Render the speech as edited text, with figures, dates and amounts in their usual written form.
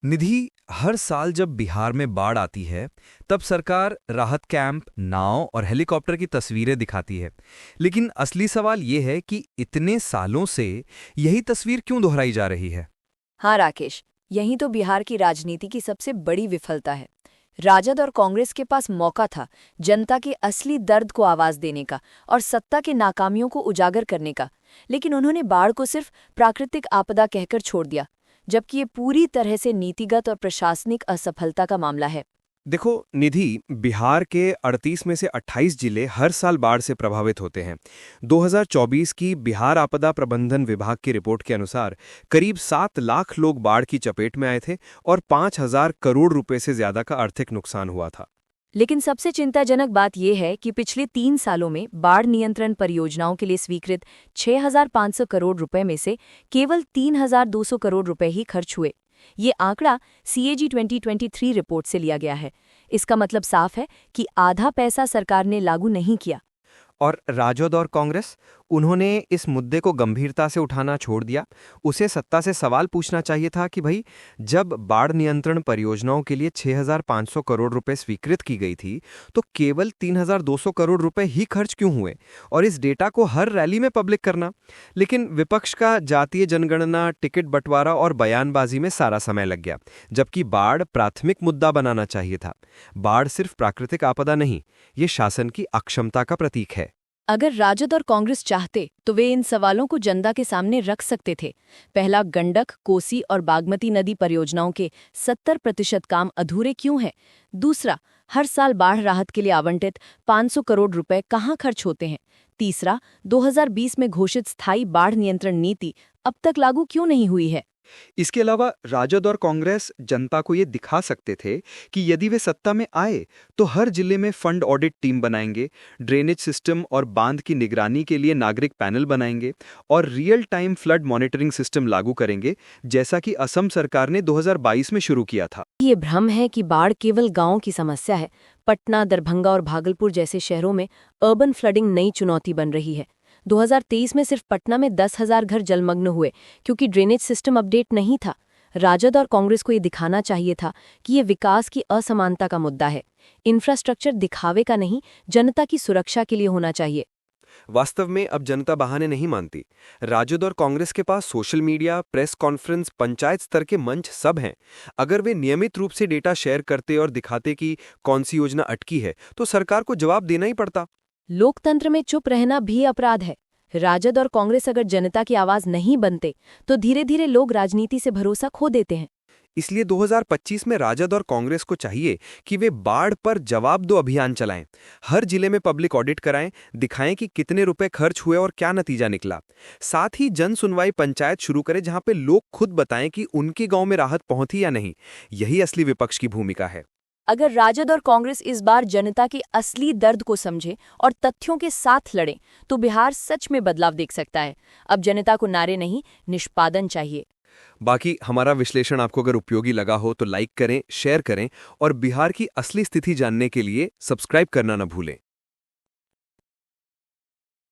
निधि, हर साल जब बिहार में बाढ़ आती है, तब सरकार राहत कैंप, नाव और हेलीकॉप्टर की तस्वीरें दिखाती है। लेकिन असली सवाल ये है कि इतने सालों से यही तस्वीर क्यों दोहराई जा रही है? हाँ राकेश, यही तो बिहार की राजनीति की सबसे बड़ी विफलता है। राजद और कांग्रेस के पास मौका था जनता के असली दर्द को आवाज देने का और सत्ता के नाकामियों को उजागर करने का, लेकिन उन्होंने बाढ़ को सिर्फ प्राकृतिक आपदा कहकर छोड़ दिया, जबकि ये पूरी तरह से नीतिगत और प्रशासनिक असफलता का मामला है। देखो निधि, बिहार के 38 में से 28 जिले हर साल बाढ़ से प्रभावित होते हैं। 2024 की बिहार आपदा प्रबंधन विभाग की रिपोर्ट के अनुसार करीब 7 लाख लोग बाढ़ की चपेट में आए थे और 5,000 करोड़ रुपए से ज्यादा का आर्थिक नुकसान हुआ था। लेकिन सबसे चिंताजनक बात यह है कि पिछले 3 सालों में बाढ़ नियंत्रण परियोजनाओं के लिए स्वीकृत 6,500 करोड़ रुपए में से केवल 3,200 करोड़ रुपए ही खर्च हुए। ये आंकड़ा CAG 2023 रिपोर्ट से लिया गया है। इसका मतलब साफ है कि आधा पैसा सरकार ने लागू नहीं किया। और राजद और कांग्रेस, उन्होंने इस मुद्दे को गंभीरता से उठाना छोड़ दिया। उसे सत्ता से सवाल पूछना चाहिए था कि भाई, जब बाढ़ नियंत्रण परियोजनाओं के लिए 6,500 करोड़ रुपए स्वीकृत की गई थी, तो केवल 3,200 करोड़ रुपए ही खर्च क्यों हुए, और इस डेटा को हर रैली में पब्लिक करना। लेकिन विपक्ष का जातीय जनगणना, टिकट बंटवारा और बयानबाजी में सारा समय लग गया, जबकि बाढ़ प्राथमिक मुद्दा बनाना चाहिए था। बाढ़ सिर्फ प्राकृतिक आपदा नहीं, ये शासन की अक्षमता का प्रतीक है। अगर राजद और कांग्रेस चाहते तो वे इन सवालों को जनता के सामने रख सकते थे। पहला, गंडक, कोसी और बागमती नदी परियोजनाओं के 70% काम अधूरे क्यों हैं? दूसरा, हर साल बाढ़ राहत के लिए आवंटित 500 करोड़ रुपए कहाँ खर्च होते हैं? तीसरा, 2020 में घोषित स्थायी बाढ़ नियंत्रण नीति अब तक लागू क्यों नहीं हुई है? इसके अलावा राजद और कांग्रेस जनता को ये दिखा सकते थे कि यदि वे सत्ता में आए तो हर जिले में फंड ऑडिट टीम बनाएंगे, ड्रेनेज सिस्टम और बांध की निगरानी के लिए नागरिक पैनल बनाएंगे और real time flood monitoring system लागू करेंगे, जैसा कि असम सरकार ने 2022 में शुरू किया था। ये भ्रम है कि बाढ़ केवल गांवों की समस्या है। पटना, दरभंगा और भागलपुर जैसे शहरों में अर्बन फ्लडिंग नई चुनौती बन रही है। 2023 में सिर्फ पटना में 10,000 घर जलमग्न हुए क्योंकि ड्रेनेज सिस्टम अपडेट नहीं था। राजद और कांग्रेस को ये दिखाना चाहिए था कि ये विकास की असमानता का मुद्दा है। इंफ्रास्ट्रक्चर दिखावे का नहीं, जनता की सुरक्षा के लिए होना चाहिए। वास्तव में अब जनता बहाने नहीं मानती। राजद और कांग्रेस के पास social media, press conference, panchayat स्तर के मंच सब हैं। अगर वे नियमित रूप से डेटा शेयर करते और दिखाते कि कौन सी योजना अटकी है, तो सरकार को जवाब देना ही पड़ता। लोकतंत्र में चुप रहना भी अपराध है। राजद और कांग्रेस अगर जनता की आवाज नहीं बनते तो धीरे धीरे लोग राजनीति से भरोसा खो देते हैं। इसलिए 2025 में राजद और कांग्रेस को चाहिए कि वे बाढ़ पर जवाब दो अभियान चलाएं। हर जिले में पब्लिक ऑडिट कराएं, दिखाएं कि कितने रुपए खर्च हुए और क्या नतीजा निकला। साथ ही जन सुनवाई पंचायत शुरू करें, जहां पे लोग खुद बताएं कि उनके गांव में राहत पहुंची या नहीं। यही असली विपक्ष की भूमिका है। अगर राजद और कांग्रेस इस बार जनता के असली दर्द को समझे और तथ्यों के साथ लड़ें, तो बिहार सच में बदलाव देख सकता है। अब जनता को नारे नहीं, निष्पादन चाहिए। बाकी हमारा विश्लेषण आपको अगर उपयोगी लगा हो तो लाइक करें, शेयर करें और बिहार की असली स्थिति जानने के लिए सब्सक्राइब करना न भूलें।